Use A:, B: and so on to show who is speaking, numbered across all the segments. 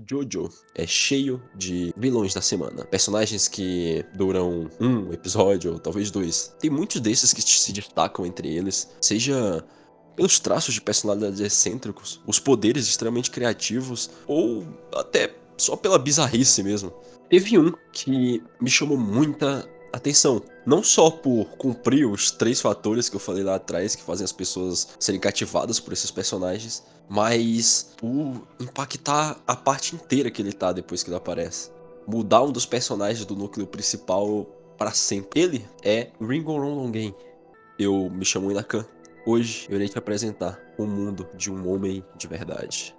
A: Jojo é cheio de vilões da semana, personagens que duram um episódio ou talvez dois. Tem muitos desses que se destacam entre eles, seja pelos traços de personalidades excêntricos, os poderes extremamente criativos ou até só pela bizarrice mesmo. Teve um que me chamou muita atenção, não só por cumprir os três fatores que eu falei lá atrás que fazem as pessoas serem cativadas por esses personagens, mas por impactar a parte inteira que ele tá depois que ele aparece. Mudar um dos personagens do núcleo principal para sempre. Ele é Ringo Ronlongen. Eu me chamo Inakan. Hoje eu irei te apresentar o mundo de um homem de verdade.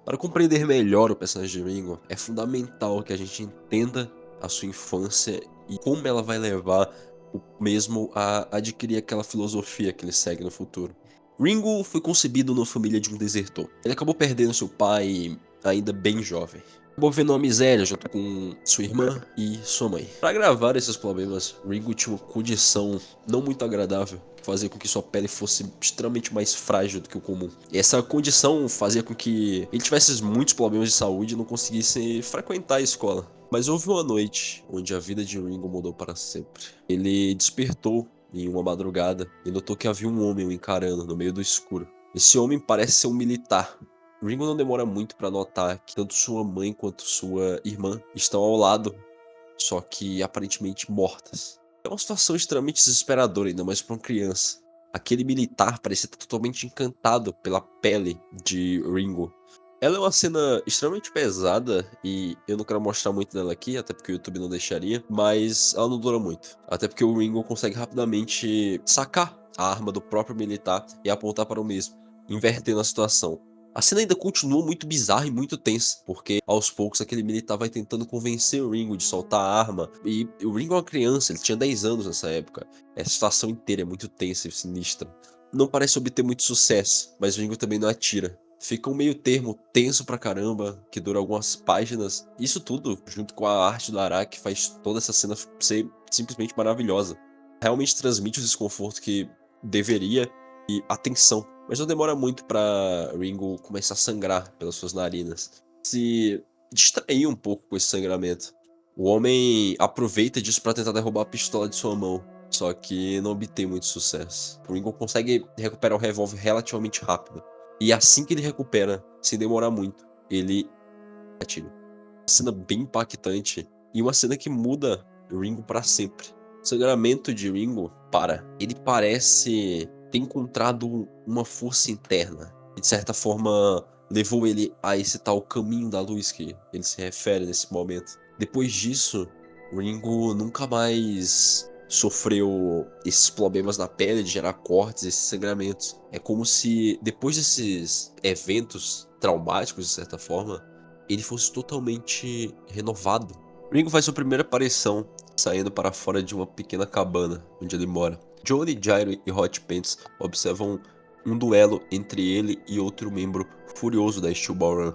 A: Para compreender melhor o personagem de Ringo, é fundamental que a gente entenda a sua infância e como ela vai levar o mesmo a adquirir aquela filosofia que ele segue no futuro. Ringo foi concebido numa família de um desertor. Ele acabou perdendo seu pai ainda bem jovem. Acabou vendo uma miséria junto com sua irmã e sua mãe. Para agravar esses problemas, Ringo tinha uma condição não muito agradável, que fazia com que sua pele fosse extremamente mais frágil do que o comum. E essa condição fazia com que ele tivesse muitos problemas de saúde e não conseguisse frequentar a escola. Mas houve uma noite onde a vida de Ringo mudou para sempre. Ele despertou em uma madrugada e notou que havia um homem o encarando no meio do escuro. Esse homem parece ser um militar. Ringo não demora muito para notar que tanto sua mãe quanto sua irmã estão ao lado, só que aparentemente mortas. É uma situação extremamente desesperadora, ainda mais para uma criança. Aquele militar parecia estar totalmente encantado pela pele de Ringo. Ela é uma cena extremamente pesada e eu não quero mostrar muito dela aqui, até porque o YouTube não deixaria, mas ela não dura muito. Até porque o Ringo consegue rapidamente sacar a arma do próprio militar e apontar para o mesmo, invertendo a situação. A cena ainda continua muito bizarra e muito tensa, porque aos poucos aquele militar vai tentando convencer o Ringo de soltar a arma, e o Ringo é uma criança, ele tinha 10 anos nessa época. Essa situação inteira é muito tensa e sinistra. Não parece obter muito sucesso, mas o Ringo também não atira. Fica um meio termo tenso pra caramba, que dura algumas páginas. Isso tudo, junto com a arte do Araki, faz toda essa cena ser simplesmente maravilhosa. Realmente transmite o desconforto que deveria e a tensão. Mas não demora muito pra Ringo começar a sangrar pelas suas narinas. Se distrair um pouco com esse sangramento. O homem aproveita disso pra tentar derrubar a pistola de sua mão, só que não obtém muito sucesso. O Ringo consegue recuperar o revólver relativamente rápido. E assim que ele recupera, sem demorar muito, ele atira. Uma cena bem impactante e uma cena que muda Ringo pra sempre. O sangramento de Ringo para. Ele parece ter encontrado uma força interna e de certa forma levou ele a esse tal caminho da luz que ele se refere nesse momento. Depois disso, Ringo nunca mais sofreu esses problemas na pele de gerar cortes, esses sangramentos. É como se depois desses eventos traumáticos, de certa forma, ele fosse totalmente renovado. Ringo faz sua primeira aparição saindo para fora de uma pequena cabana onde ele mora. Johnny, Gyro e Hot Pants observam um duelo entre ele e outro membro furioso da Steel Ball Run.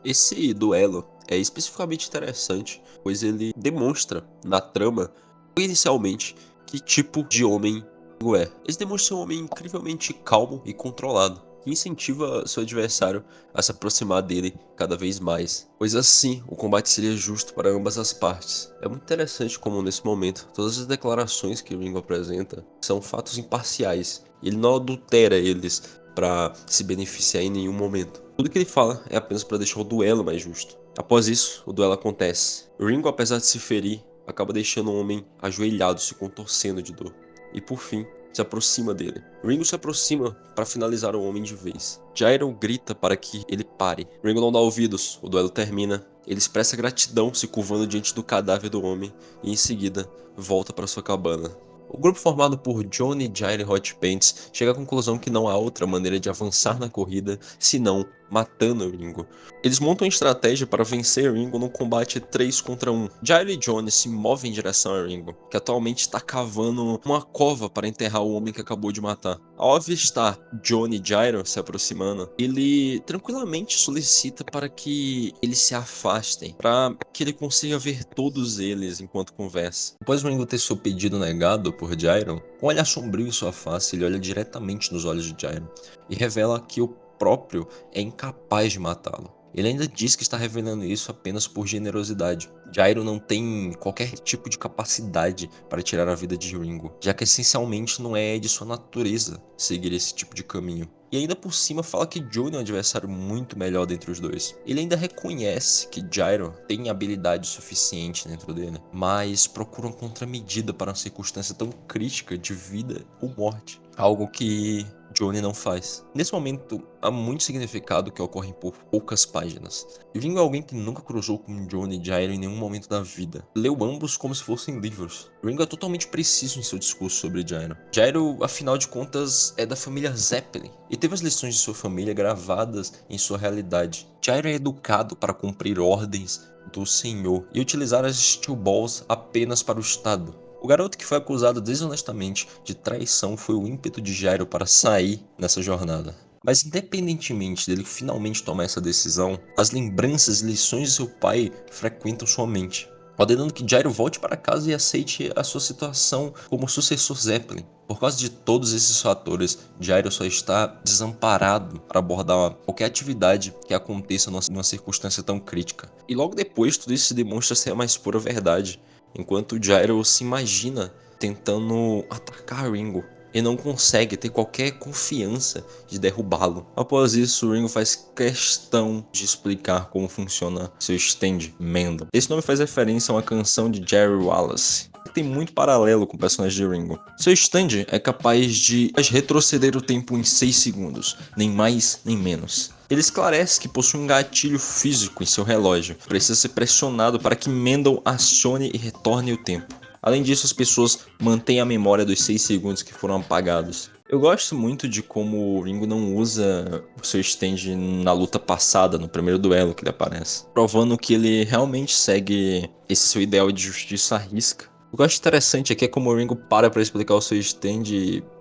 A: Esse duelo é especificamente interessante, pois ele demonstra na trama, inicialmente, que tipo de homem Ringo é. Ele demonstra um homem incrivelmente calmo e controlado, que incentiva seu adversário a se aproximar dele cada vez mais, pois assim o combate seria justo para ambas as partes. É muito interessante como nesse momento todas as declarações que o Ringo apresenta são fatos imparciais, e ele não adultera eles para se beneficiar em nenhum momento. Tudo que ele fala é apenas para deixar o duelo mais justo. Após isso, o duelo acontece. Ringo, apesar de se ferir, acaba deixando o homem ajoelhado, se contorcendo de dor. E por fim, se aproxima dele. Ringo se aproxima para finalizar o homem de vez. Gyro grita para que ele pare. Ringo não dá ouvidos, o duelo termina. Ele expressa gratidão se curvando diante do cadáver do homem e em seguida volta para sua cabana. O grupo formado por Johnny, Gyro e Hot Pants chega à conclusão que não há outra maneira de avançar na corrida senão matando Ringo. Eles montam uma estratégia para vencer Ringo num combate 3 contra 1. Gyro e Johnny se movem em direção a Ringo, que atualmente está cavando uma cova para enterrar o homem que acabou de matar. Ao avistar Johnny e Gyro se aproximando, ele tranquilamente solicita para que eles se afastem, para que ele consiga ver todos eles enquanto conversa. Após Ringo ter seu pedido negado por Gyro, com um olhar sombrio em sua face, ele olha diretamente nos olhos de Gyro e revela que o
B: próprio é incapaz de matá-lo. Ele ainda diz que está revelando isso apenas por generosidade. Gyro não tem qualquer tipo de capacidade para tirar a vida de Ringo, já que essencialmente não é de sua natureza seguir esse tipo de caminho. E ainda por cima fala que Johnny é um adversário muito melhor dentre os dois. Ele ainda reconhece que Gyro tem habilidade suficiente dentro dele, mas procura uma contramedida para uma circunstância tão crítica de vida ou morte. Algo que Johnny não faz. Nesse momento, há muito significado que ocorre por poucas páginas. Ringo é alguém que nunca cruzou com Johnny e Gyro em nenhum momento da vida. Leu ambos como se fossem livros. Ringo é totalmente preciso em seu discurso sobre Gyro. Gyro, afinal de contas, é da família Zeppelin e teve as lições de sua família gravadas em sua realidade. Gyro é educado para cumprir ordens do Senhor e utilizar as Steel Balls apenas para o Estado. O garoto que foi acusado desonestamente de traição foi o ímpeto de Gyro para sair nessa jornada. Mas independentemente dele finalmente tomar essa decisão, as lembranças e lições de seu pai frequentam sua mente, ordenando que Gyro volte para casa e aceite a sua situação como sucessor Zeppelin. Por causa de todos esses fatores, Gyro só está desamparado para abordar qualquer atividade que aconteça numa circunstância tão crítica. E logo depois, tudo isso se demonstra ser a mais pura verdade, enquanto Gyro se imagina tentando atacar Ringo e não consegue ter qualquer confiança de derrubá-lo. Após isso, Ringo faz questão de explicar como funciona seu stand, Mendel. Esse nome faz referência a uma canção de Jerry Wallace, que tem muito paralelo com o personagem de Ringo. Seu stand é capaz de retroceder o tempo em 6 segundos, nem mais nem menos. Ele esclarece que possui um gatilho físico em seu relógio, que precisa ser pressionado para que Mendel acione e retorne o tempo. Além disso, as pessoas mantêm a memória dos 6 segundos que foram apagados. Eu gosto muito de como o Ringo não usa o seu stand na luta passada, no primeiro duelo que ele aparece, provando que ele realmente segue esse seu ideal de justiça à risca. O que eu acho interessante aqui é como o Ringo para explicar o seu stand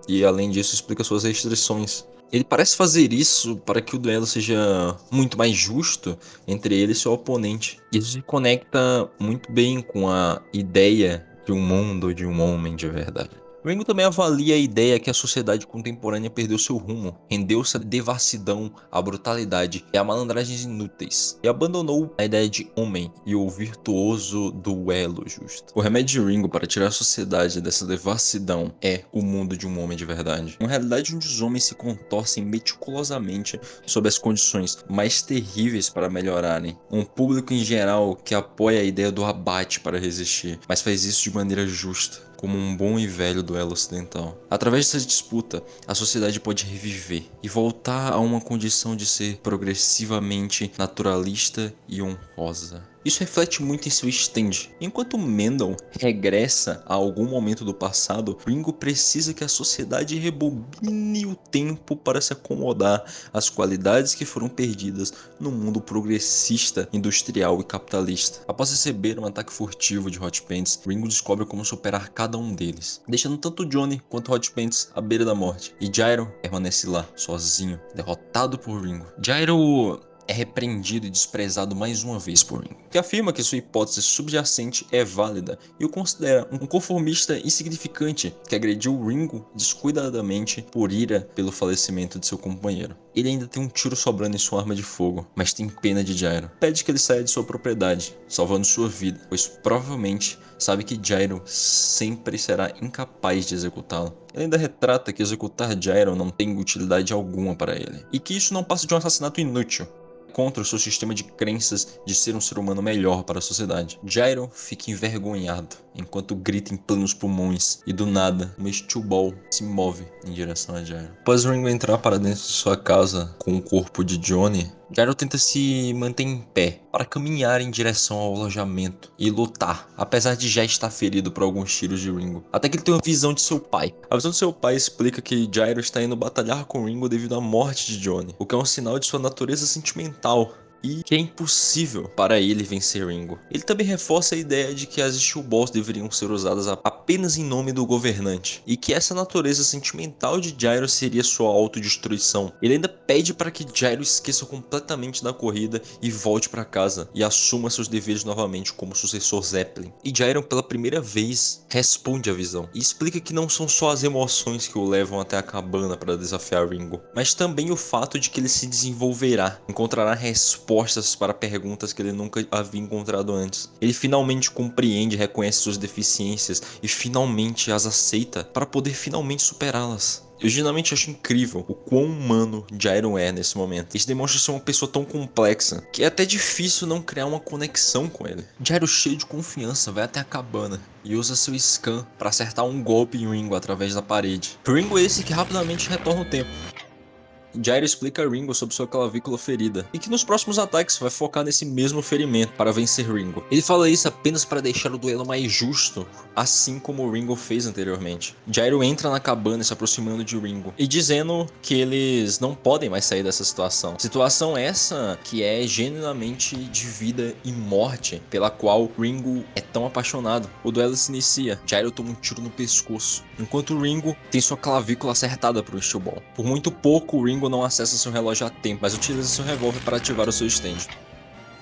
B: e além disso explica suas restrições. Ele parece fazer isso para que o duelo seja muito mais justo entre ele e seu oponente. Isso se conecta muito bem com a ideia de um mundo, de um homem de verdade. Ringo também avalia a ideia que a sociedade contemporânea perdeu seu rumo, rendeu-se à devassidão, à brutalidade e a malandragens inúteis, e abandonou a ideia de homem e o virtuoso duelo justo. O remédio de Ringo para tirar a sociedade dessa devassidão é o mundo de um homem de verdade. Uma realidade onde os homens se contorcem meticulosamente sob as condições mais terríveis para melhorarem. Um público em geral que apoia a ideia do abate para resistir, mas faz isso de maneira justa, como um bom e velho duelo ocidental. Através dessa disputa, a sociedade pode reviver e voltar a uma condição de ser progressivamente naturalista e honrosa. Isso reflete muito em seu stand. Enquanto Mendel regressa a algum momento do passado, Ringo precisa que a sociedade rebobine o tempo para se acomodar às qualidades que foram perdidas no mundo progressista, industrial e capitalista. Após receber um ataque furtivo de Hot Pants, Ringo descobre como superar cada um deles, deixando tanto Johnny quanto Hot Pants à beira da morte. E Gyro permanece lá, sozinho, derrotado por Ringo. Gyro é repreendido e desprezado mais uma vez por Ringo, que afirma que sua hipótese subjacente é válida e o considera um conformista insignificante que agrediu Ringo descuidadamente por ira pelo falecimento de seu companheiro. Ele ainda tem um tiro sobrando em sua arma de fogo, mas tem pena de Gyro. Pede que ele saia de sua propriedade, salvando sua vida, pois provavelmente sabe que Gyro sempre será incapaz de executá-lo. Ele ainda retrata que executar Gyro não tem utilidade alguma para ele, e que isso não passa de um assassinato inútil, contra o seu sistema de crenças de ser um ser humano melhor para a sociedade. Gyro fica envergonhado, enquanto grita em plenos pulmões, e do nada, uma Steel Ball se move em direção a Gyro. Após Ringo entrar para dentro de sua casa com o corpo de Johnny, Gyro tenta se manter em pé para caminhar em direção ao alojamento e lutar, apesar de já estar ferido por alguns tiros de Ringo. Até que ele tem uma visão de seu pai. A visão de seu pai explica que Gyro está indo batalhar com Ringo devido à morte de Johnny, o que é um sinal de sua natureza sentimental. e que é impossível para ele vencer Ringo. Ele também reforça a ideia de que as Steel Balls deveriam ser usadas apenas em nome do governante, e que essa natureza sentimental de Gyro seria sua autodestruição. Ele ainda pede para que Gyro esqueça completamente da corrida e volte para casa, e assuma seus deveres novamente como sucessor Zeppelin. E Gyro pela primeira vez responde à visão, e explica que não são só as emoções que o levam até a cabana para desafiar Ringo, mas também o fato de que ele se desenvolverá, encontrará respostas para perguntas que ele nunca havia encontrado antes. Ele finalmente compreende e reconhece suas deficiências e finalmente as aceita para poder finalmente superá-las. Eu genuinamente acho incrível o quão humano Gyro é nesse momento. Isso demonstra ser uma pessoa tão complexa que é até difícil não criar uma conexão com ele. Gyro, cheio de confiança, vai até a cabana e usa seu scan para acertar um golpe em Ringo através da parede. Ringo é esse que rapidamente retorna o tempo. Gyro explica a Ringo sobre sua clavícula ferida, e que nos próximos ataques vai focar nesse mesmo ferimento para vencer Ringo. Ele fala isso apenas para deixar o duelo mais justo, assim como o Ringo fez anteriormente. Gyro entra na cabana se aproximando de Ringo, e dizendo que eles não podem mais sair dessa situação. Situação essa que é genuinamente de vida e morte, pela qual Ringo é tão apaixonado. O duelo se inicia, Gyro toma um tiro no pescoço, enquanto Ringo tem sua clavícula acertada por um Steel Ball. Por muito pouco, Ringo não acessa seu relógio a tempo, mas utiliza seu revólver para ativar o seu stand.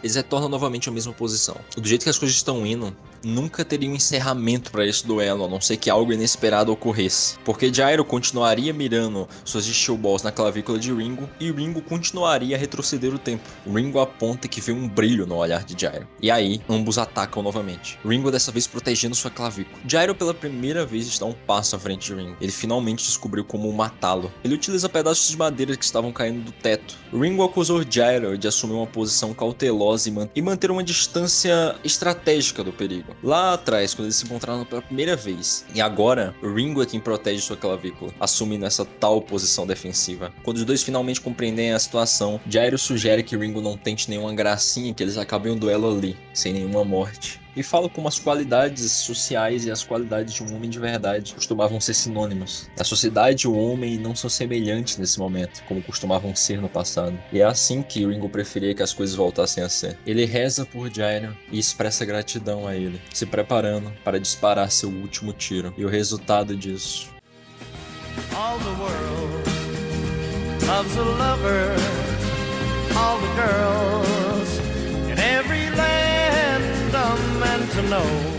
B: Eles retornam novamente à mesma posição. Do jeito que as coisas estão indo, nunca teria um encerramento para esse duelo, a não ser que algo inesperado ocorresse. Porque Gyro continuaria mirando suas Steel Balls na clavícula de Ringo, e Ringo continuaria a retroceder o tempo. Ringo aponta que vê um brilho no olhar de Gyro. E aí, ambos atacam novamente. Ringo dessa vez protegendo sua clavícula. Gyro pela primeira vez está um passo à frente de Ringo. Ele finalmente descobriu como matá-lo. Ele utiliza pedaços de madeira que estavam caindo do teto. Ringo acusou Gyro de assumir uma posição cautelosa e manter uma distância estratégica do perigo. Lá atrás, quando eles se encontraram pela primeira vez. E agora, Ringo é quem protege sua clavícula, assumindo essa tal posição defensiva. Quando os dois finalmente compreendem a situação, Gyro sugere que Ringo não tente nenhuma gracinha, que eles acabem o duelo ali, sem nenhuma morte. E fala como as qualidades sociais e as qualidades de um homem de verdade costumavam ser sinônimos. A sociedade e o homem não são semelhantes nesse momento, como costumavam ser no passado. E é assim que Ringo preferia que as coisas voltassem a ser. Ele reza por Gyro e expressa gratidão a ele, se preparando para disparar seu último tiro. E o resultado disso...
C: All the world loves a lover, all the girls in every land are meant to know.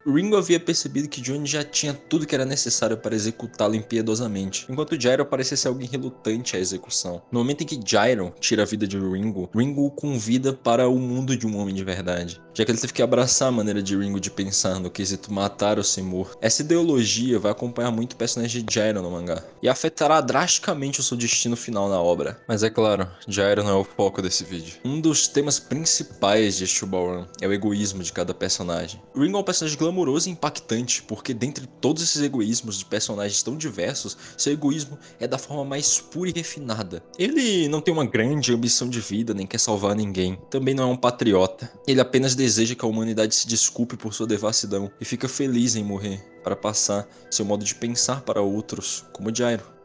B: Ringo havia percebido que Johnny já tinha tudo que era necessário para executá-lo impiedosamente, enquanto Gyro parecia ser alguém relutante à execução. No momento em que Gyro tira a vida de Ringo, Ringo o convida para o mundo de um homem de verdade, já que ele teve que abraçar a maneira de Ringo de pensar no quesito matar ou ser morto. Essa ideologia vai acompanhar muito o personagem de Gyro no mangá, e afetará drasticamente o seu destino final na obra. Mas é claro, Gyro não é o foco desse vídeo. Um dos temas principais de Steel Ball Run é o egoísmo de cada personagem. Ringo é um personagem glamouroso e impactante, porque dentre todos esses egoísmos de personagens tão diversos, seu egoísmo é da forma mais pura e refinada. Ele não tem uma grande ambição de vida, nem quer salvar ninguém. Também não é um patriota. Ele apenas deseja que a humanidade se desculpe por sua devassidão e fica feliz em morrer, para passar seu modo de pensar para outros, como Gyro.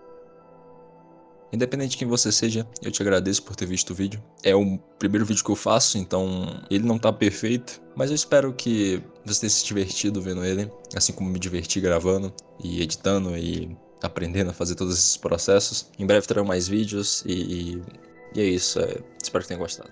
B: Independente de quem você seja, eu te agradeço por ter visto o vídeo. É o primeiro vídeo que eu faço, então ele não tá perfeito, mas eu espero que você tenha se divertido vendo ele, assim como me diverti gravando e editando e aprendendo a fazer todos esses processos. Em breve terão mais vídeos e é isso. Espero que tenha gostado.